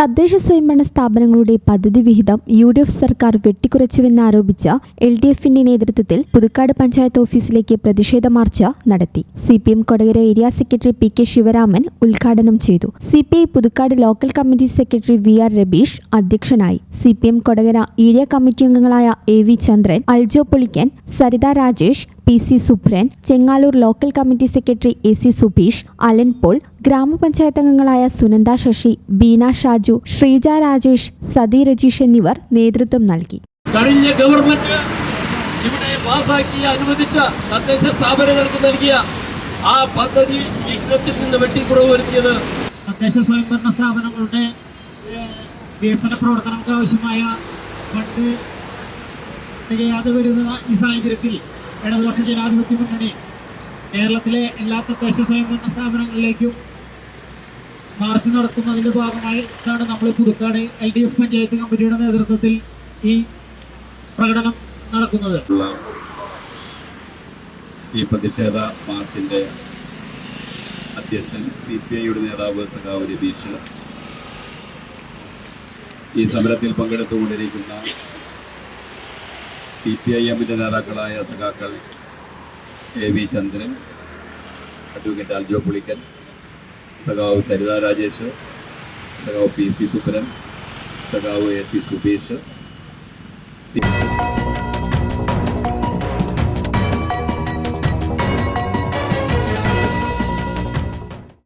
തദ്ദേശ സ്വയംഭരണ സ്ഥാപനങ്ങളുടെ പദ്ധതി വിഹിതം UDF സർക്കാർ വെട്ടിക്കുറച്ചുവെന്നാരോപിച്ച LDFന്റെ നേതൃത്വത്തിൽ പുതുക്കാട് പഞ്ചായത്ത് ഓഫീസിലേക്ക് പ്രതിഷേധ മാർച്ച് നടത്തി. CPM Kodakara area secretary PK Sivaraman ഉദ്ഘാടനം ചെയ്തു. CPI Puthukkad local committee secretary VR Rabeesh അധ്യക്ഷനായി. CPM കൊടകര ഏരിയ കമ്മിറ്റി അംഗങ്ങളായ AV Chandran, Aljo Pulikkan, Saritha Rajesh, PC Subran, Chengaloor local committee secretary AC Subeesh, Alan Paul, ഗ്രാമപഞ്ചായത്ത് അംഗങ്ങളായ സുനന്ദ ശശി, ബീന ഷാജു, ശ്രീജ രാജേഷ്, സതി രജീഷ് എന്നിവർ നേതൃത്വം നൽകി. കഴിഞ്ഞ ഗവൺമെന്റ് ഇവിടെ പാസാക്കി അനുവദിച്ച തദ്ദേശ സ്ഥാപനങ്ങൾക്ക് നൽകിയ ആ പദ്ധതി വിഹിതത്തിൽ നിന്ന് വെട്ടിക്കുറവ് വരുത്തിയത് തദ്ദേശ സ്വയംഭരണ സ്ഥാപനങ്ങളുടെ വികസന പ്രവർത്തനങ്ങൾക്ക് ആവശ്യമായ ഫണ്ട് തികയാതെ വരുന്ന ഈ സാഹചര്യത്തിൽ ഇടതുപക്ഷ ജനാധിപത്യ മുന്നണി കേരളത്തിലെ എല്ലാ തദ്ദേശ സ്വയംഭരണ സ്ഥാപനങ്ങളിലേക്കും മാർച്ച് നടത്തുന്നതിൻ്റെ ഭാഗമായിട്ടാണ് നമ്മൾ പുതുക്കാട് LDF പഞ്ചായത്ത് കമ്മിറ്റിയുടെ നേതൃത്വത്തിൽ ഈ പ്രകടനം നടക്കുന്നത്. ഈ പ്രതിഷേധ മാർച്ചിൻ്റെ അധ്യക്ഷൻ CPIയുടെ നേതാവ് സഖാവ് രബീഷ്, ഈ സമരത്തിൽ പങ്കെടുത്തുകൊണ്ടിരിക്കുന്ന CPIഎമ്മിൻ്റെ നേതാക്കളായ സഖാക്കൾ AV ചന്ദ്രൻ, അഡ്വക്കേറ്റ് അൽജോ പുളിക്കൻ, സഖാവ് സരിത രാജേഷ്, സഖാവ് PC സുബ്രൻ, സഖാവ് AC സുബീഷ്.